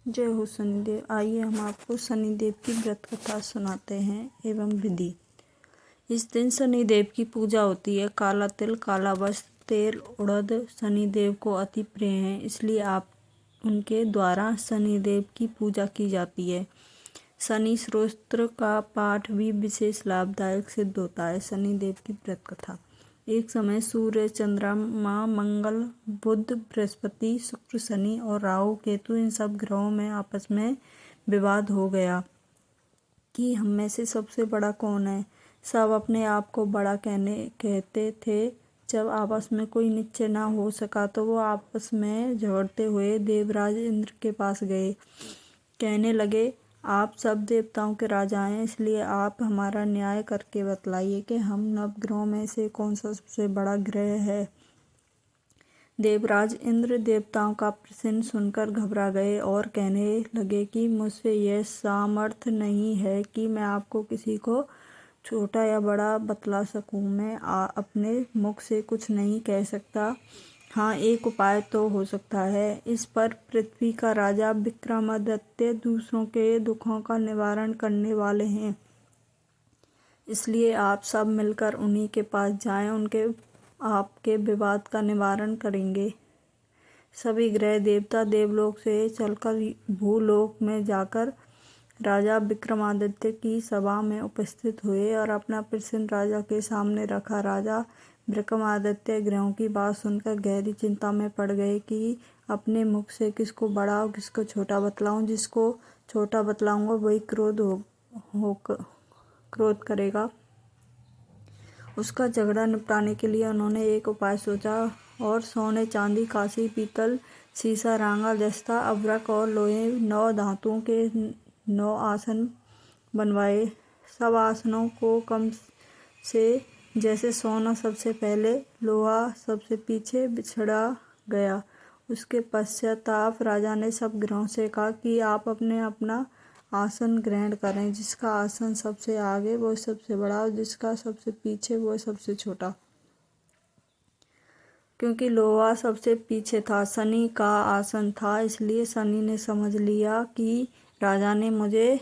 जय हो शनिदेव। आइए हम आपको शनिदेव की व्रत कथा सुनाते हैं एवं विधि। इस दिन शनिदेव की पूजा होती है। काला तिल, काला वस्त्र, तेल, उड़द शनिदेव को अति प्रिय हैं, इसलिए आप उनके द्वारा शनिदेव की पूजा की जाती है। शनि स्तोत्र का पाठ भी विशेष लाभदायक सिद्ध होता है। शनिदेव की व्रत कथा। एक समय सूर्य, चंद्रमा, मंगल, बुध, बृहस्पति, शुक्र, शनि और राहु केतु इन सब ग्रहों में आपस में विवाद हो गया कि हम में से सबसे बड़ा कौन है। सब अपने आप को बड़ा कहते थे। जब आपस में कोई निश्चय न हो सका तो वो आपस में झगड़ते हुए देवराज इंद्र के पास गए। कहने लगे, आप सब देवताओं के राजा हैं, इसलिए आप हमारा न्याय करके बतलाइए कि हम नवग्रहों में से कौन सा सबसे बड़ा ग्रह है। देवराज इंद्र देवताओं का प्रश्न सुनकर घबरा गए और कहने लगे कि मुझसे यह सामर्थ्य नहीं है कि मैं आपको किसी को छोटा या बड़ा बतला सकूं। मैं अपने मुख से कुछ नहीं कह सकता। हाँ, एक उपाय तो हो सकता है। इस पर पृथ्वी का राजा विक्रमादित्य दूसरों के दुखों का निवारण करने वाले हैं, इसलिए आप सब मिलकर उन्हीं के पास जाएं। उनके आपके विवाद का निवारण करेंगे। सभी ग्रह देवता देवलोक से चलकर भूलोक में जाकर राजा विक्रमादित्य की सभा में उपस्थित हुए और अपना प्रश्न राजा के सामने रखा। राजा विक्रमादित्य ग्रहों की बात सुनकर गहरी चिंता में पड़ गए कि अपने मुख से किसको बड़ा और किसको छोटा बतलाऊं। जिसको छोटा बतलाऊंगा वही क्रोध करेगा। उसका झगड़ा निपटाने के लिए उन्होंने एक उपाय सोचा और सोने, चांदी, कांसी, पीतल, सीसा, रांगा, जस्ता, अभ्रक और लोहे 9 धातुओं के 9 आसन बनवाए। सब आसनों को कम से जैसे सोना सबसे पहले, लोहा सबसे पीछे बिछड़ा गया। उसके पश्चाताप राजा ने सब ग्रहों से कहा कि आप अपने अपना आसन ग्रहण करें। जिसका आसन सबसे आगे वो सबसे बड़ा और जिसका सबसे पीछे वो सबसे छोटा। क्योंकि लोहा सबसे पीछे था, शनि का आसन था, इसलिए शनि ने समझ लिया कि राजा ने मुझे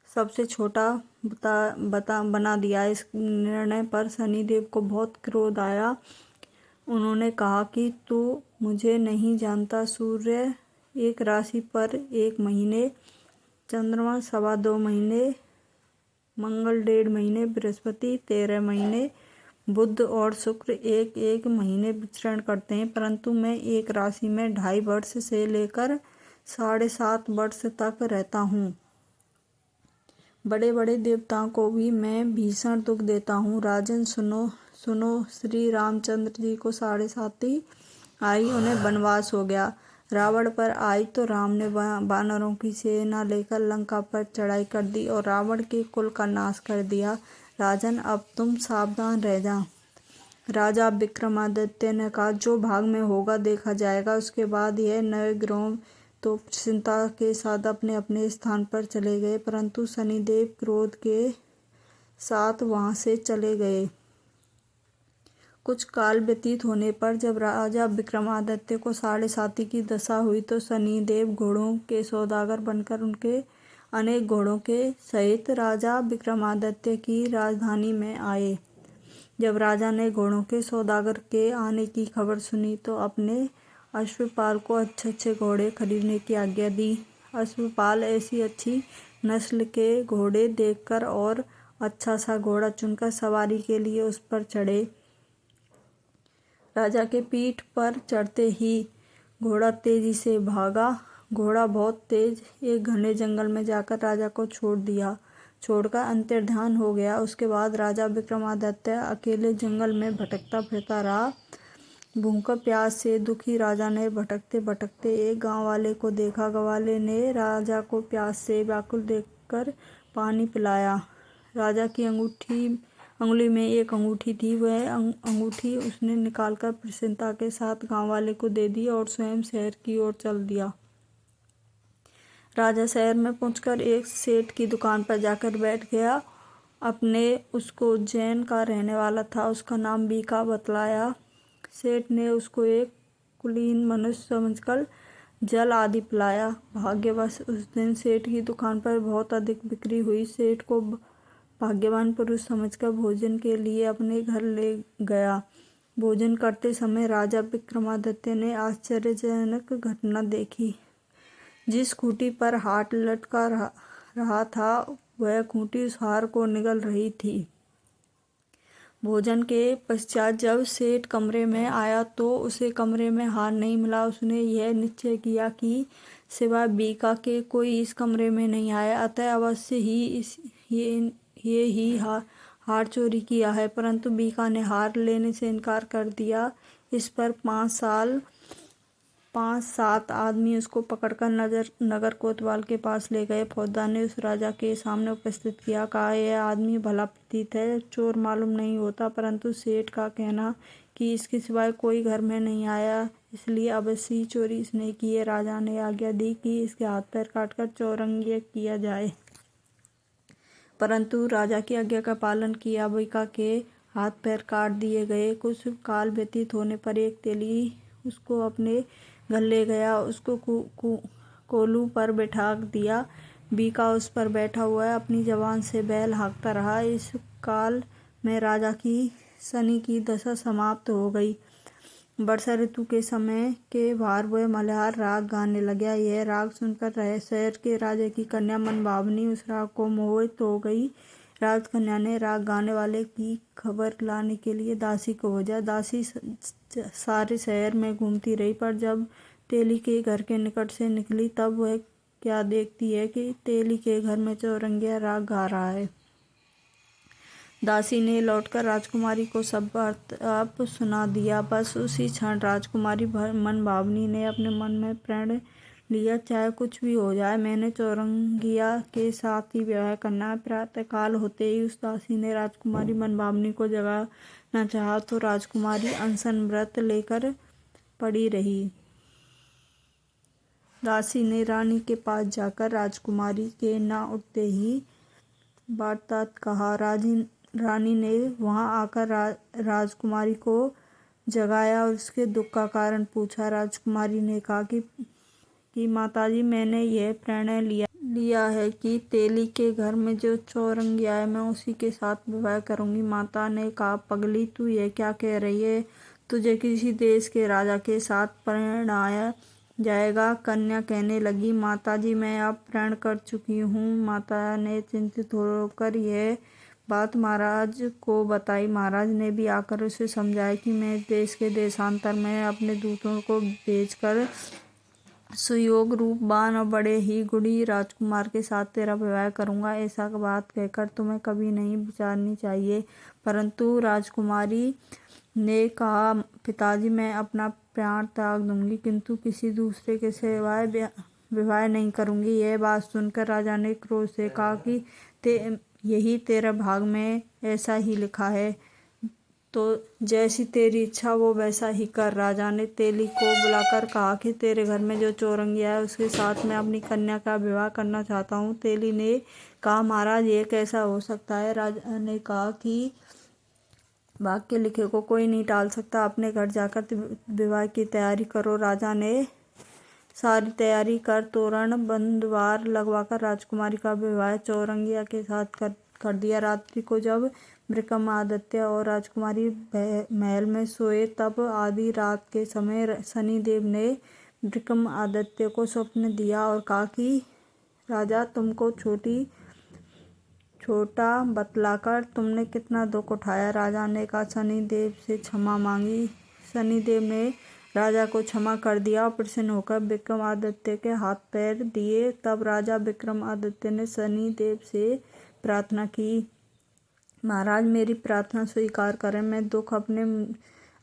सबसे छोटा बना दिया। इस निर्णय पर शनिदेव को बहुत क्रोध आया। उन्होंने कहा कि तू मुझे नहीं जानता। सूर्य एक राशि पर 1 महीने, चंद्रमा 2.25 महीने, मंगल 1.5 महीने, बृहस्पति 13 महीने, बुध और शुक्र 1-1 महीने विचरण करते हैं, परंतु मैं एक राशि में 2.5 वर्ष से लेकर 7.5 वर्ष तक रहता हूँ। बड़े बड़े देवताओं को भी मैं भीषण दुख देता हूँ। राजन सुनो सुनो, श्री रामचंद्र जी को 7.5 आई, उन्हें वनवास हो गया। रावण पर आई तो राम ने वानरों की सेना लेकर लंका पर चढ़ाई कर दी और रावण के कुल का नाश कर दिया। राजन, अब तुम सावधान रह जा। राजा विक्रमादित्य ने कहा, जो भाग में होगा देखा जाएगा। उसके बाद यह नए ग्रहों तो चिंता के साथ अपने अपने स्थान पर चले गए, परंतु शनिदेव क्रोध के साथ वहां से चले गए। कुछ काल व्यतीत होने पर जब राजा विक्रमादित्य को 7.5 की दशा हुई तो शनिदेव घोड़ों के सौदागर बनकर उनके अनेक घोड़ों के सहित राजा विक्रमादित्य की राजधानी में आए। जब राजा ने घोड़ों के सौदागर के आने की खबर सुनी तो अपने अश्वपाल को अच्छे घोड़े खरीदने की आज्ञा दी। अश्वपाल ऐसी अच्छी नस्ल के घोड़े देखकर और अच्छा सा घोड़ा चुनकर सवारी के लिए उस पर चढ़े। राजा के पीठ पर चढ़ते ही घोड़ा तेजी से भागा। घोड़ा बहुत तेज एक घने जंगल में जाकर राजा को छोड़कर अंतर्ध्यान हो गया। उसके बाद राजा विक्रमादित्य अकेले जंगल में भटकता फिरता रहा। भूख प्यास से दुखी राजा ने भटकते भटकते एक गांव वाले को देखा। गांव वाले ने राजा को प्यास से व्याकुल देखकर पानी पिलाया। राजा की अंगुली में एक अंगूठी थी। वह अंगूठी उसने निकालकर प्रसन्नता के साथ गांव वाले को दे दी और स्वयं शहर की ओर चल दिया। राजा शहर में पहुंचकर एक सेठ की दुकान पर जाकर बैठ गया। उसको उज्जैन का रहने वाला था। उसका नाम बीका बतलाया। सेठ ने उसको एक कुलीन मनुष्य समझकर जल आदि पिलाया। भाग्यवश उस दिन सेठ की दुकान पर बहुत अधिक बिक्री हुई। सेठ को भाग्यवान पुरुष समझकर भोजन के लिए अपने घर ले गया। भोजन करते समय राजा विक्रमादित्य ने आश्चर्यजनक घटना देखी। जिस खूंटी पर हाथ लटका रहा था वह खूंटी उस हार को निगल रही थी। भोजन के पश्चात जब सेठ कमरे में आया तो उसे कमरे में हार नहीं मिला। उसने यह निश्चय किया कि सिवाय बीका के कोई इस कमरे में नहीं आया, अतः अवश्य ही ये ही हार चोरी किया है। परंतु बीका ने हार लेने से इनकार कर दिया। इस पर 5-7 आदमी उसको पकड़कर नगर कोतवाल के पास ले गए। फौजदार ने उस राजा के सामने उपस्थित किया। कहा, यह आदमी भला प्रतीत है, चोर मालूम नहीं होता, परंतु सेठ का कहना कि इसके सिवाय कोई घर में नहीं आया, इसलिए अवश्य ही चोरी इसने की है। राजा ने आज्ञा दी कि इसके हाथ पैर काटकर चौरंगी किया जाए। परंतु राजा की आज्ञा का पालन किया। बीका के हाथ पैर काट दिए गए। कुछ काल व्यतीत होने पर एक तेली उसको अपने घर ले गया। उसको कोलू पर बैठा दिया। बीका उस पर बैठा हुआ है, अपनी जबान से बैल हाँकता रहा। इस काल में राजा की शनि की दशा समाप्त हो गई। वर्षा ऋतु के समय के भार वह मल्हार राग गाने लगा। यह राग सुनकर शहर के राजा की कन्या मनभावनी उस राग को मोहित हो गई। राजकन्या ने राग गाने वाले की खबर लाने के लिए दासी को भेजा। दासी सारे शहर में घूमती रही, पर जब तेली के घर के निकट से निकली तब वह क्या देखती है कि तेली के घर में चौरंगिया राग गा रहा है। दासी ने लौटकर राजकुमारी को सब बात सुना दिया। बस उसी क्षण राजकुमारी मनभावनी ने अपने मन में प्रण लिया, चाहे कुछ भी हो जाए, मैंने चौरंगिया के साथ ही विवाह करना है। प्रातःकाल होते ही उस दासी ने राजकुमारी मनभावनी को जगाना चाहा तो राजकुमारी अनशन व्रत लेकर पड़ी रही। दासी ने रानी के पास जाकर राजकुमारी के न उठते ही वार्तात कहा। रानी ने वहां आकर राजकुमारी को जगाया और उसके दुख का कारण पूछा। राजकुमारी ने कहा कि माताजी, मैंने यह प्रण लिया है कि तेली के घर में जो चौरंगिया है मैं उसी के साथ विवाह करूंगी। माता ने कहा, पगली, तू यह क्या कह रही है? तुझे किसी देश के राजा के साथ परिणयाया जाएगा। कन्या कहने लगी, माताजी, मैं अब प्रण कर चुकी हूँ। माता ने चिंतित होकर यह बात महाराज को बताई। महाराज ने भी आकर उसे समझाया कि मैं देश के देशांतर में अपने दूतों को भेजकर सुयोग रूपवान और बड़े ही गुणी राजकुमार के साथ तेरा विवाह करूंगा। ऐसा बात कहकर तुम्हें कभी नहीं विचारनी चाहिए। परंतु राजकुमारी ने कहा, पिताजी, मैं अपना प्राण त्याग दूंगी, किंतु किसी दूसरे के सिवाय विवाह नहीं करूंगी। यह बात सुनकर राजा ने क्रोध से कहा कि यही तेरे भाग में ऐसा ही लिखा है, तो जैसी तेरी इच्छा वो वैसा ही कर। राजा ने तेली को बुलाकर कहा कि तेरे घर में जो चौरंगिया है उसके साथ मैं अपनी कन्या का विवाह करना चाहता हूँ। तेली ने कहा, महाराज, ये कैसा हो सकता है? राजा ने कहा कि भाग्य के लिखे को कोई नहीं टाल सकता, अपने घर जाकर विवाह की तैयारी करो। राजा ने सारी तैयारी कर तोरण बंधवार लगवाकर राजकुमारी का विवाह चौरंगिया के साथ कर दिया। रात्रि को जब विक्रमादित्य और राजकुमारी महल में सोए तब आधी रात के समय शनिदेव ने विक्रमादित्य को स्वप्न दिया और कहा कि राजा, तुमको छोटा बतलाकर तुमने कितना दुख उठाया। राजा ने कहा, शनिदेव से क्षमा मांगी। शनिदेव ने राजा को क्षमा कर दिया और प्रसन्न होकर विक्रमादित्य के हाथ पैर दिए। तब राजा विक्रमादित्य ने शनिदेव से प्रार्थना की, महाराज, मेरी प्रार्थना स्वीकार करें। मैं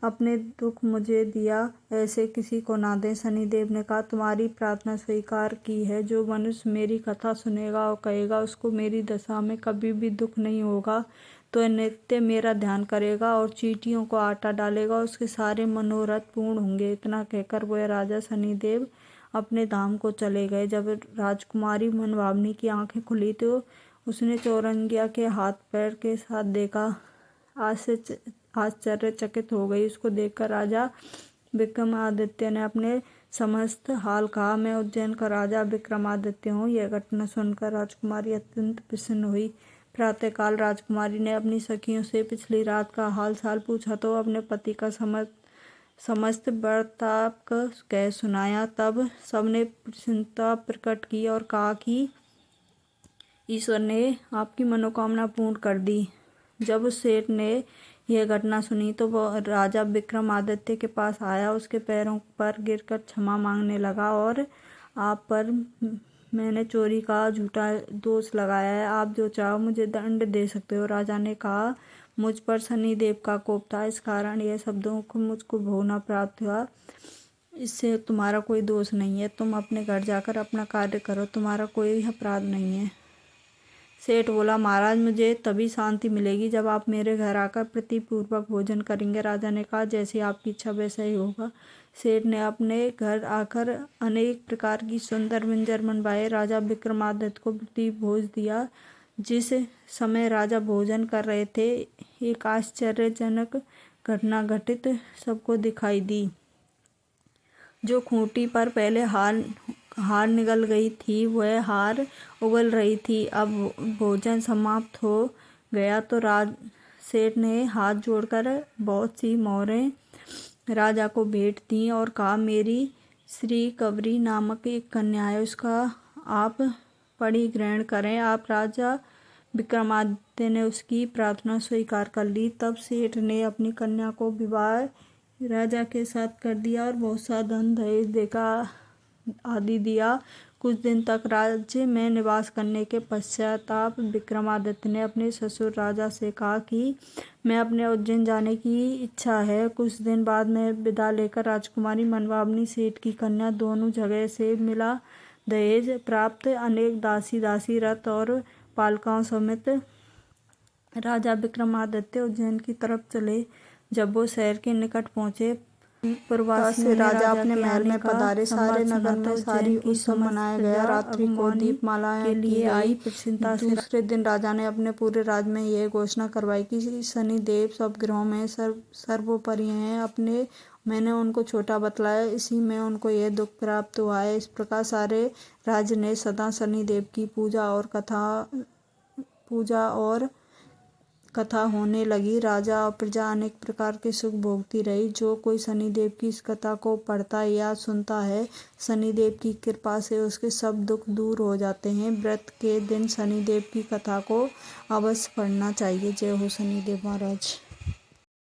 अपने दुख मुझे दिया ऐसे किसी को ना दें। शनिदेव ने कहा, तुम्हारी प्रार्थना स्वीकार की है। जो मनुष्य मेरी कथा सुनेगा और कहेगा उसको मेरी दशा में कभी भी दुख नहीं होगा, तो नित्य मेरा ध्यान करेगा और चींटियों को आटा डालेगा, उसके सारे मनोरथ पूर्ण होंगे। इतना कहकर वह राजा शनिदेव अपने धाम को चले गए। जब राजकुमारी मनभावनी की आंखें खुली तो उसने चौरंगिया के हाथ पैर के साथ देखा। आश्चर्यचकित हो गई। उसको देखकर राजा विक्रमादित्य ने अपने समस्त हाल कहा। मैं उज्जैन का राजा विक्रमादित्य हूँ। यह घटना सुनकर राजकुमारी अत्यंत प्रसन्न हुई। प्रातःकाल राजकुमारी ने अपनी सखियों से पिछली रात का हाल चाल पूछा तो अपने पति का समस्त बर्ताव कह सुनाया। तब सबने प्रसन्नता प्रकट की और कहा कि ईश्वर ने आपकी मनोकामना पूर्ण कर दी। जब उस सेठ ने यह घटना सुनी तो वह राजा विक्रमादित्य के पास आया, उसके पैरों पर गिरकर क्षमा मांगने लगा और आप पर मैंने चोरी का झूठा दोष लगाया है, आप जो चाहो मुझे दंड दे सकते हो। राजा ने कहा, मुझ पर शनिदेव का कोप था, इस कारण यह शब्दों को मुझको भोगना प्राप्त हुआ। इससे तुम्हारा कोई दोष नहीं है। तुम अपने घर जाकर अपना कार्य करो, तुम्हारा कोई अपराध नहीं है। सेठ बोला, महाराज मुझे तभी शांति मिलेगी जब आप मेरे घर आकर प्रीतिपूर्वक भोजन करेंगे। राजा ने कहा, जैसी आपकी इच्छा वैसा ही होगा। सेठ ने अपने घर आकर अनेक प्रकार की सुंदर व्यंजन बनवाए। राजा विक्रमादित्य को प्रति भोज दिया। जिस समय राजा भोजन कर रहे थे, एक आश्चर्यजनक घटना घटित सबको दिखाई दी। जो खूंटी पर पहले हार निगल गई थी, वह हार उगल रही थी। अब भोजन समाप्त हो गया तो सेठ ने हाथ जोड़कर बहुत सी मोहरें राजा को भेंट दी और कहा, मेरी श्री कवरी नामक एक कन्या है, उसका आप पड़ी ग्रहण करें। आप राजा विक्रमादित्य ने उसकी प्रार्थना स्वीकार कर ली। तब सेठ ने अपनी कन्या को विवाह राजा के साथ कर दिया और बहुत सा धन दहेज देकर आदि दिया। कुछ दिन तक राज्य में निवास करने के पश्चाताप विक्रमादित्य ने अपने ससुर राजा से कहा कि मैं अपने उज्जैन जाने की इच्छा है। कुछ दिन बाद मैं विदा लेकर राजकुमारी मनवाबनी सेठ की कन्या दोनों जगह से मिला दहेज प्राप्त अनेक दासी रथ और पालकों समेत राजा विक्रमादित्य उज्जैन की तरफ चले। जब वो शहर के निकट पहुंचे, से राजा अपने महल में पधारे। सारे नगर में सारी उत्सव मनाया गया। रात्रि को दीपमालाएं के लिए आई। दूसरे दिन राजा ने अपने पूरे राज्य में यह घोषणा करवाई कि शनिदेव सब ग्रहों में सर्वोपरि हैं। मैंने उनको छोटा बतलाया, इसी में उनको यह दुख प्राप्त हुआ है। इस प्रकार सारे राज्य ने सदा शनिदेव की पूजा और कथा होने लगी। राजा और प्रजा अनेक प्रकार के सुख भोगती रही। जो कोई शनिदेव की इस कथा को पढ़ता या सुनता है, शनिदेव की कृपा से उसके सब दुख दूर हो जाते हैं। व्रत के दिन शनिदेव की कथा को अवश्य पढ़ना चाहिए। जय हो शनिदेव महाराज।